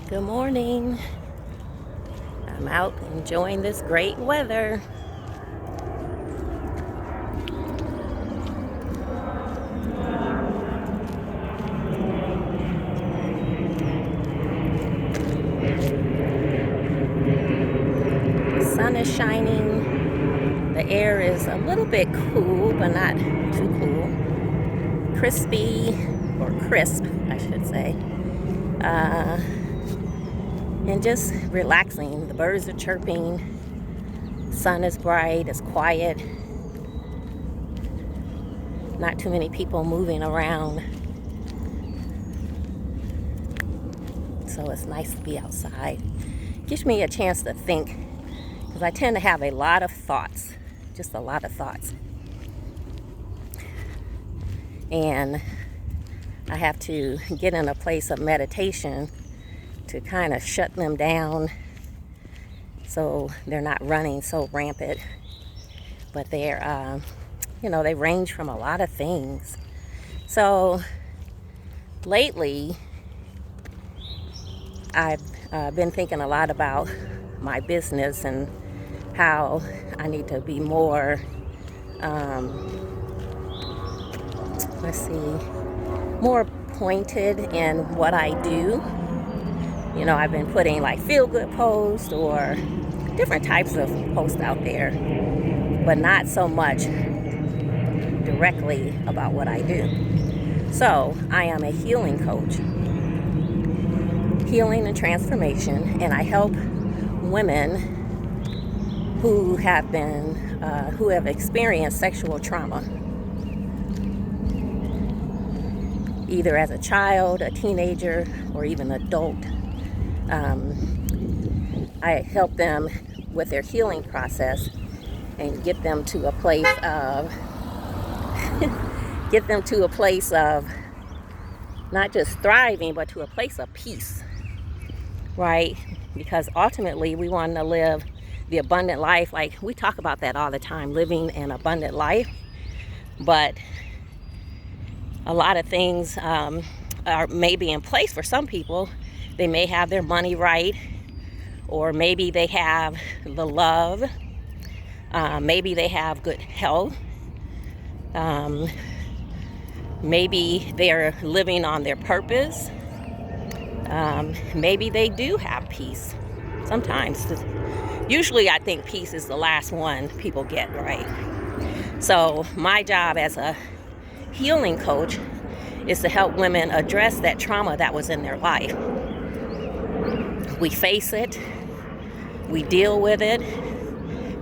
Good morning. I'm out enjoying this great weather. The sun is shining. The air is a little bit cool, but not too cool. Crispy, or crisp, I should say. And just relaxing. The birds are chirping. Sun is bright, it's quiet. Not too many people moving around. So it's nice to be outside. Gives me a chance to think, because I tend to have a lot of thoughts, just a lot of thoughts. And I have to get in a place of meditation to kind of shut them down so they're not running so rampant. But they're, they range from a lot of things. So lately, I've been thinking a lot about my business and how I need to be more, more pointed in what I do. You know, I've been putting like feel-good posts or different types of posts out there, but not so much directly about what I do. So I am a healing coach, healing and transformation, and I help women who have experienced sexual trauma, either as a child, a teenager, or even adult. I help them with their healing process and get them to a place of not just thriving, but to a place of peace, right? Because ultimately we want to live the abundant life. Like, we talk about that all the time, living an abundant life. But a lot of things are maybe in place for some people. They may have their money right, or maybe they have the love. Maybe they have good health. Maybe they're living on their purpose. Maybe they do have peace. Sometimes. Usually I think peace is the last one people get, right? So my job as a healing coach is to help women address that trauma that was in their life. We face it, we deal with it,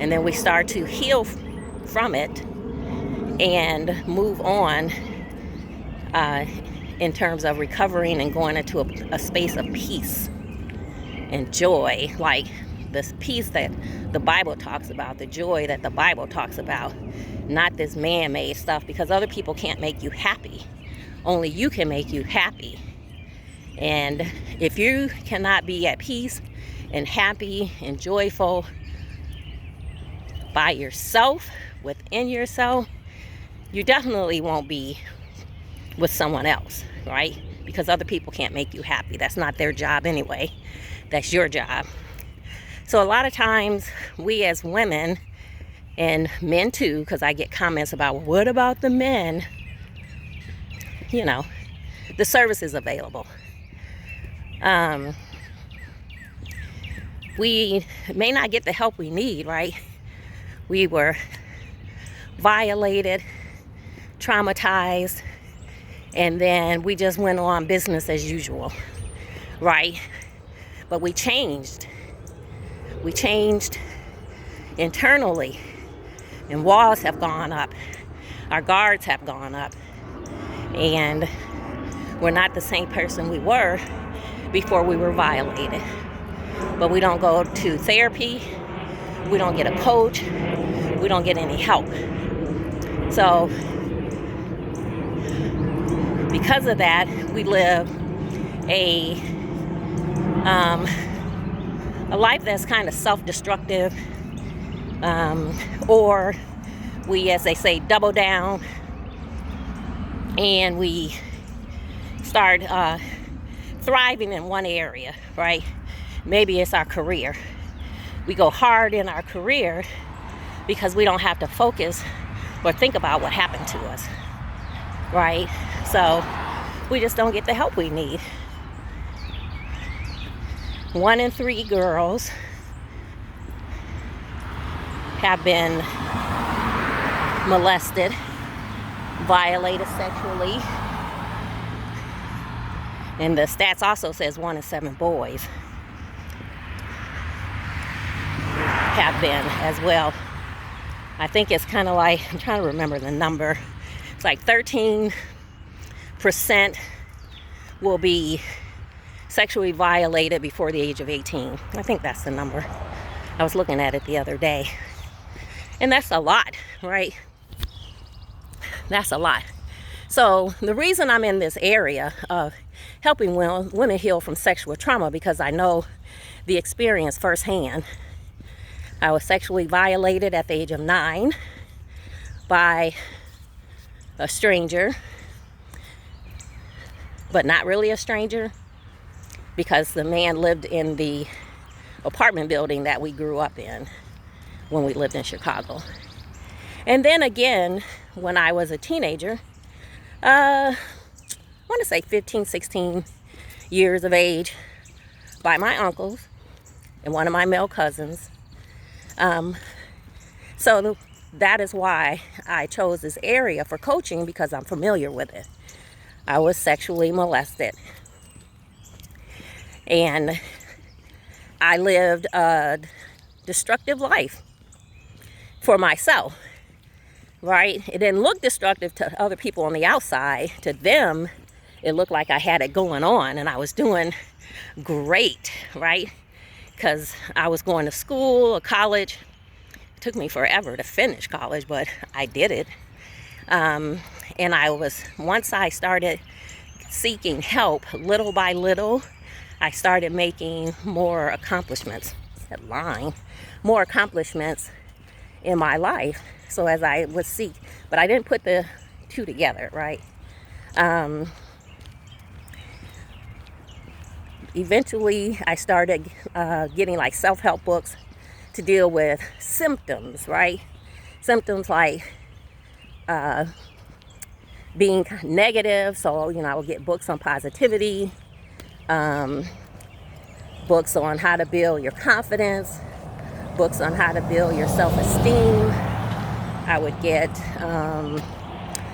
and then we start to heal from it and move on in terms of recovering and going into a space of peace and joy, like this peace that the Bible talks about, the joy that the Bible talks about, not this man-made stuff, because other people can't make you happy. Only you can make you happy. And if you cannot be at peace and happy and joyful by yourself, within yourself, you definitely won't be with someone else, right? Because other people can't make you happy. That's not their job anyway. That's your job. So a lot of times we as women, and men too, because I get comments about, well, what about the men? You know, the service is available. We may not get the help we need, right? We were violated, traumatized, and then we just went on business as usual, right? But we changed. We changed internally, and walls have gone up. Our guards have gone up, and we're not the same person we were before we were violated. But we don't go to therapy, we don't get a coach, we don't get any help. So because of that, we live a life that's kind of self-destructive, or we, as they say, double down, and we start thriving in one area, right? Maybe it's our career. We go hard in our career because we don't have to focus or think about what happened to us, right? So we just don't get the help we need. 1 in 3 girls have been molested, violated sexually. And the stats also says 1 in 7 boys have been as well. I think it's kind of like, I'm trying to remember the number. It's like 13% will be sexually violated before the age of 18. I think that's the number. I was looking at it the other day. And that's a lot, right? That's a lot. So the reason I'm in this area of helping women heal from sexual trauma, because I know the experience firsthand. I was sexually violated at the age of 9 by a stranger, but not really a stranger, because the man lived in the apartment building that we grew up in when we lived in Chicago. And then again, when I was a teenager, I want to say 15, 16 years of age, by my uncles and one of my male cousins. So that is why I chose this area for coaching, because I'm familiar with it. I was sexually molested. And I lived a destructive life for myself, right? It didn't look destructive to other people on the outside. To them, it looked like I had it going on and I was doing great, right? Because I was going to school or college. It took me forever to finish college, but I did it. And once I started seeking help, little by little, I started making more accomplishments. That line, more accomplishments in my life. So as I would seek, but I didn't put the two together, right? Eventually, I started getting like self-help books to deal with symptoms, right? Symptoms like being negative. So, I would get books on positivity, books on how to build your confidence, books on how to build your self-esteem. I would get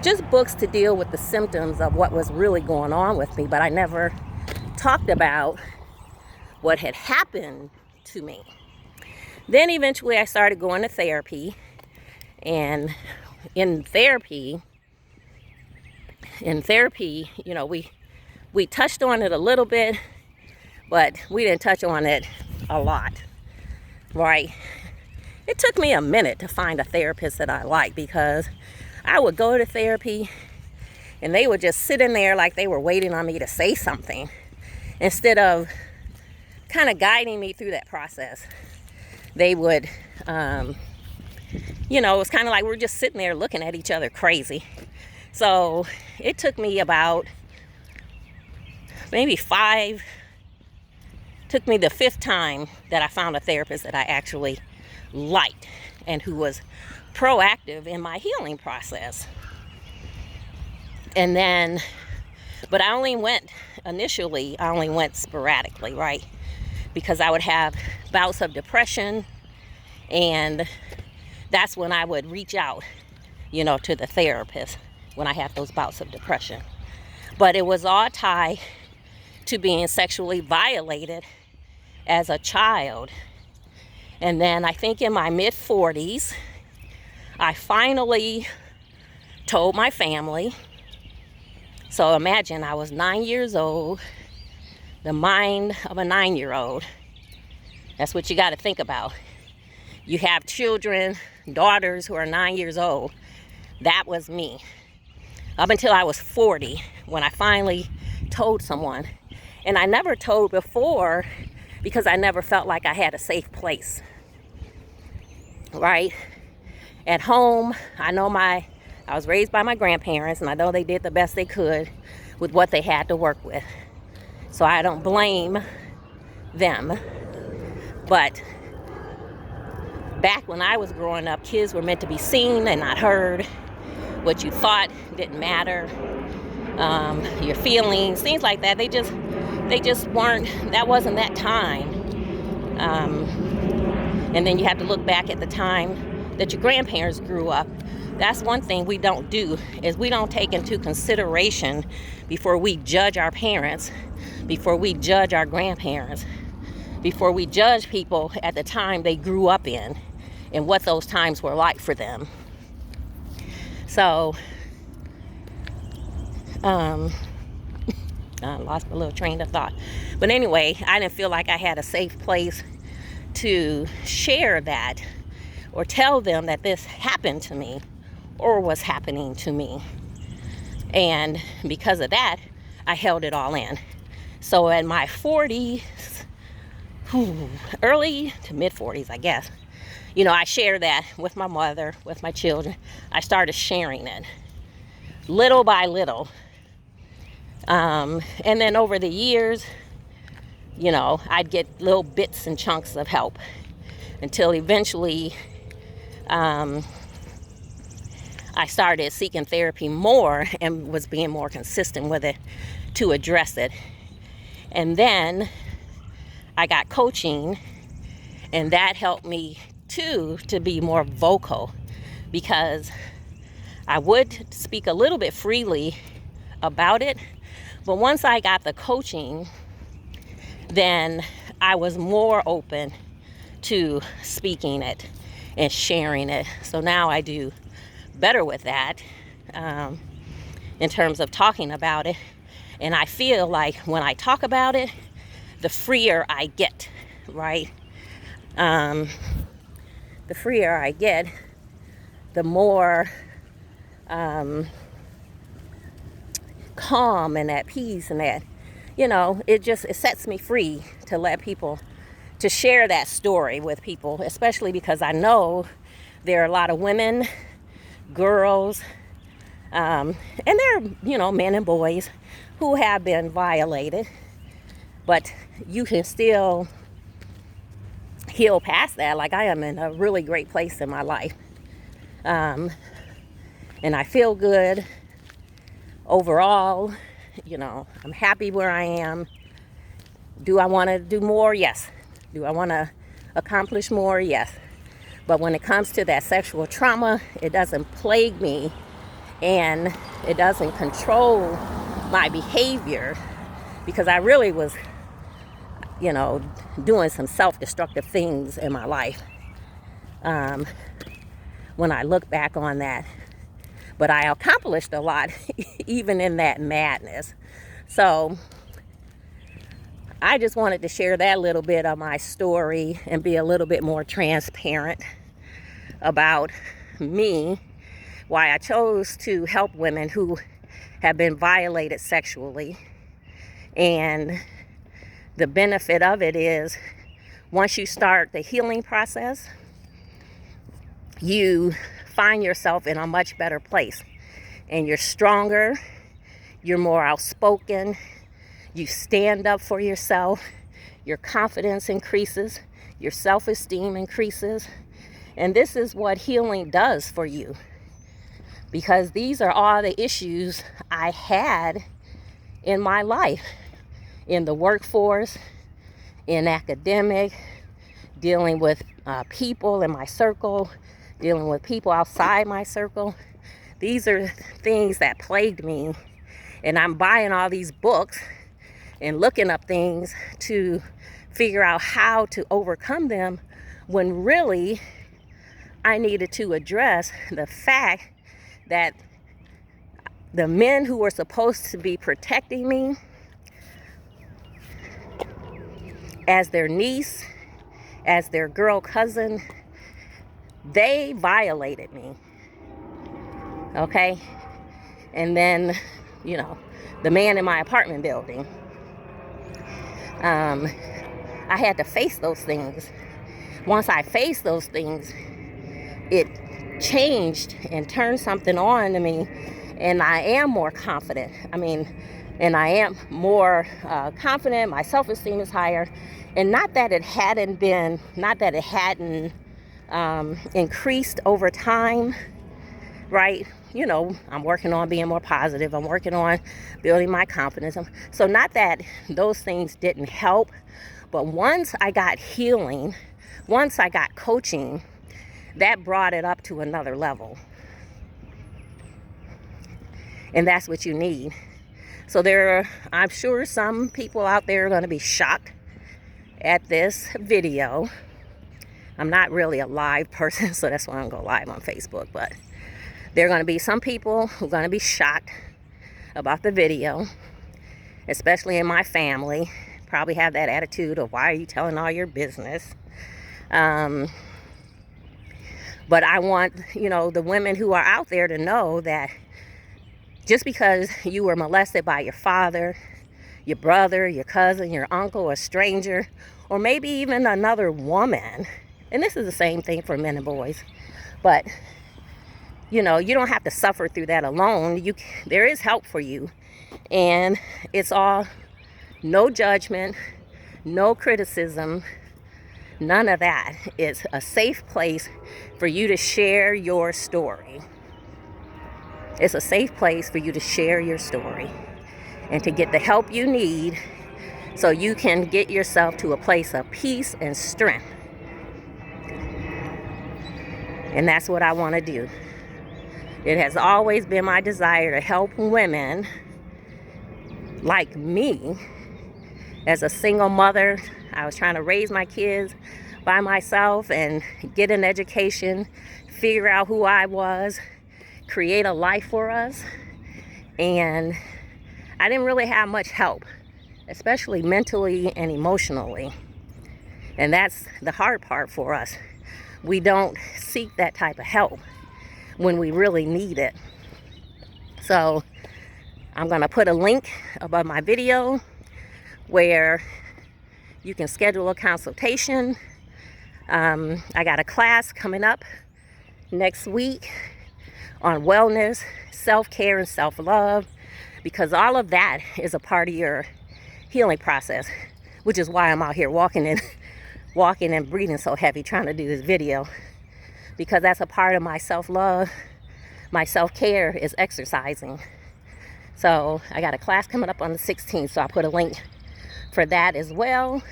just books to deal with the symptoms of what was really going on with me, but I never talked about what had happened to me. Then eventually I started going to therapy, and in therapy, we touched on it a little bit, but we didn't touch on it a lot, right? It took me a minute to find a therapist that I liked, because I would go to therapy and they would just sit in there like they were waiting on me to say something, instead of kind of guiding me through that process. They would, it was kind of like we're just sitting there looking at each other crazy. So it took me about maybe took me the 5th time that I found a therapist that I actually liked and who was proactive in my healing process. And then, but I only went sporadically, right? Because I would have bouts of depression, and that's when I would reach out, to the therapist when I had those bouts of depression. But it was all tied to being sexually violated as a child. And then I think in my mid-40s, I finally told my family. So imagine, I was 9 years old, the mind of a 9-year-old. That's what you got to think about. You have children, daughters who are 9 years old. That was me. Up until I was 40, when I finally told someone. And I never told before because I never felt like I had a safe place, right? At home, I was raised by my grandparents, and I know they did the best they could with what they had to work with. So I don't blame them. But back when I was growing up, kids were meant to be seen and not heard. What you thought didn't matter. Your feelings, things like that. They just weren't. That wasn't that time. And then you have to look back at the time that your grandparents grew up. That's one thing we don't do, is we don't take into consideration before we judge our parents, before we judge our grandparents, before we judge people at the time they grew up in and what those times were like for them. So, I lost my little train of thought. But anyway, I didn't feel like I had a safe place to share that or tell them that this happened to me or was happening to me. And because of that, I held it all in. So in my 40s, early to mid 40s, I guess, I shared that with my mother, with my children. I started sharing it little by little. And then over the years, I'd get little bits and chunks of help until eventually I started seeking therapy more and was being more consistent with it to address it. And then I got coaching, and that helped me too to be more vocal, because I would speak a little bit freely about it, but once I got the coaching, then I was more open to speaking it and sharing it. So now I do better with that in terms of talking about it. And I feel like when I talk about it, the freer I get, right? The freer I get, the more calm and at peace, and that, it sets me free to let people, to share that story with people, especially because I know there are a lot of women, girls, and there are, men and boys who have been violated, but you can still heal past that. Like, I am in a really great place in my life. And I feel good overall. I'm happy where I am. Do I want to do more? Yes. Do I want to accomplish more? Yes. But when it comes to that sexual trauma, it doesn't plague me and it doesn't control my behavior, because I really was, doing some self-destructive things in my life when I look back on that. But I accomplished a lot even in that madness. So I just wanted to share that little bit of my story and be a little bit more transparent about me, why I chose to help women who have been violated sexually. And the benefit of it is, once you start the healing process, you find yourself in a much better place, and you're stronger, you're more outspoken, you stand up for yourself, your confidence increases, your self-esteem increases. And this is what healing does for you, because these are all the issues I had in my life, in the workforce, in academic, dealing with people in my circle, dealing with people outside my circle. These are things that plagued me, and I'm buying all these books and looking up things to figure out how to overcome them, when really I needed to address the fact that the men who were supposed to be protecting me as their niece, as their girl cousin, they violated me. Okay? And then, the man in my apartment building. I had to face those things. Once I faced those things, it changed and turned something on to me, and I am more confident. I mean, and I am more confident. My self-esteem is higher. And not that it hadn't increased over time, right? You know, I'm working on being more positive. I'm working on building my confidence. So not that those things didn't help, but once I got healing, once I got coaching, that brought it up to another level. And that's what you need. So I'm sure some people out there are going to be shocked at this video. I'm not really a live person, so that's why I don't go live on Facebook. But there are going to be some people who are going to be shocked about the video, especially in my family. Probably have that attitude of, why are you telling all your business? But I want, the women who are out there to know that just because you were molested by your father, your brother, your cousin, your uncle, a stranger, or maybe even another woman, and this is the same thing for men and boys, but you don't have to suffer through that alone. There is help for you, and it's all no judgment, no criticism, none of that. It's a safe place for you to share your story. It's a safe place for you to share your story and to get the help you need so you can get yourself to a place of peace and strength. And that's what I want to do. It has always been my desire to help women like me. As a single mother, I was trying to raise my kids by myself and get an education, figure out who I was, create a life for us. And I didn't really have much help, especially mentally and emotionally. And that's the hard part for us. We don't seek that type of help when we really need it. So I'm going to put a link above my video where you can schedule a consultation. I got a class coming up next week on wellness, self-care, and self-love, because all of that is a part of your healing process, which is why I'm out here walking and breathing so heavy trying to do this video, because that's a part of my self-love. My self-care is exercising. So I got a class coming up on the 16th, so I'll put a link for that as well.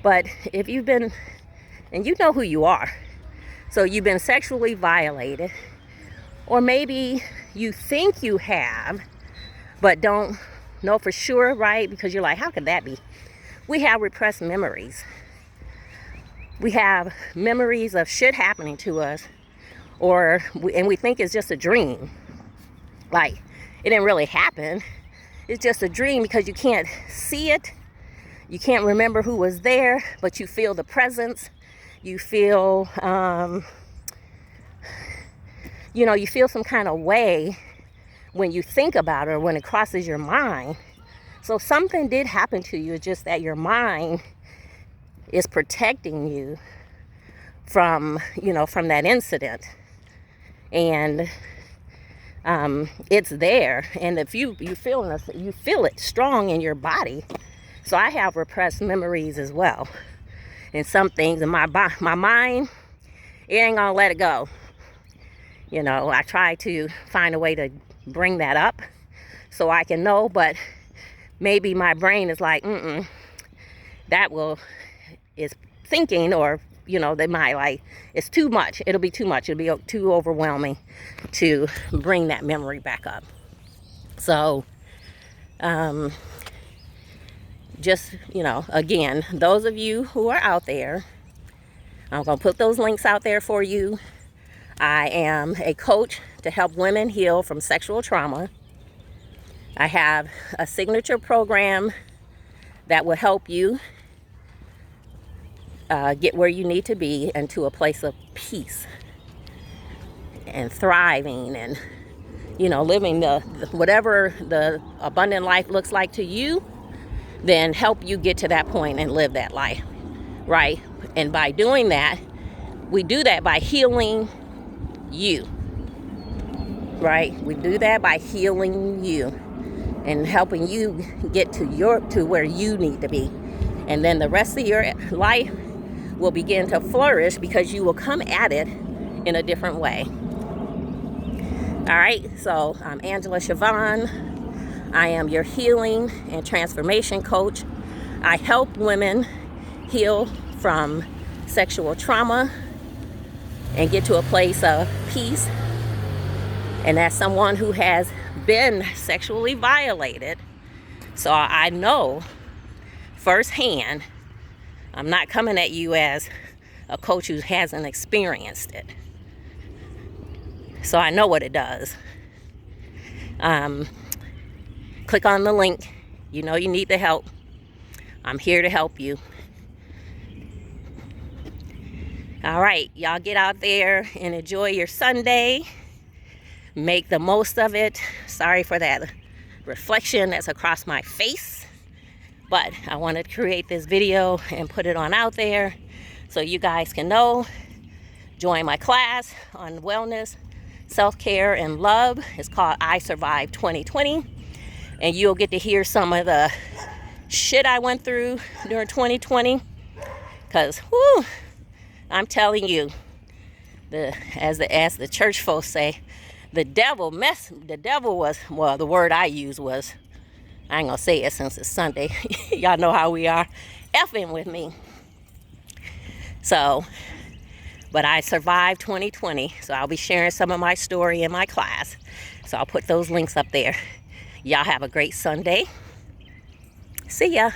But if you've been, and you know who you are, so you've been sexually violated, or maybe you think you have, but don't know for sure, right? Because you're like, how could that be? We have repressed memories. We have memories of shit happening to us, and we think it's just a dream. Like, it didn't really happen. It's just a dream because you can't see it. You can't remember who was there, but you feel the presence. You feel, you feel some kind of way when you think about it or when it crosses your mind. So something did happen to you. It's just that your mind is protecting you from that incident. And it's there. And if you feel it strong in your body. So I have repressed memories as well. And some things in my mind, it ain't gonna let it go. I try to find a way to bring that up so I can know, but maybe my brain is like, is thinking, or, they might like, it's too much. It'll be too much. It'll be too overwhelming to bring that memory back up. So, just, again, those of you who are out there, I'm going to put those links out there for you. I am a coach to help women heal from sexual trauma. I have a signature program that will help you get where you need to be and to a place of peace and thriving and, living whatever the abundant life looks like to you. Then help you get to that point and live that life, right? And by doing that, we do that by healing you. right? We do that by healing you and helping you get to where you need to be. And then the rest of your life will begin to flourish because you will come at it in a different way. All right, so I'm Angela Siobhan. I am your healing and transformation coach. I help women heal from sexual trauma and get to a place of peace. And as someone who has been sexually violated, so I know firsthand, I'm not coming at you as a coach who hasn't experienced it. So I know what it does. Click on the link. You know you need the help. I'm here to help you. All right, y'all get out there and enjoy your Sunday. Make the most of it. Sorry for that reflection that's across my face, but I wanted to create this video and put it on out there so you guys can know. Join my class on wellness, self-care, and love. It's called I Survived 2020, and you'll get to hear some of the shit I went through during 2020, because whoo, I'm telling you, as the church folks say, the devil was, well, the word I use was, I ain't gonna say it since it's Sunday. Y'all know how we are, effing with me. So, but I survived 2020, so I'll be sharing some of my story in my class. So I'll put those links up there. Y'all have a great Sunday. See ya.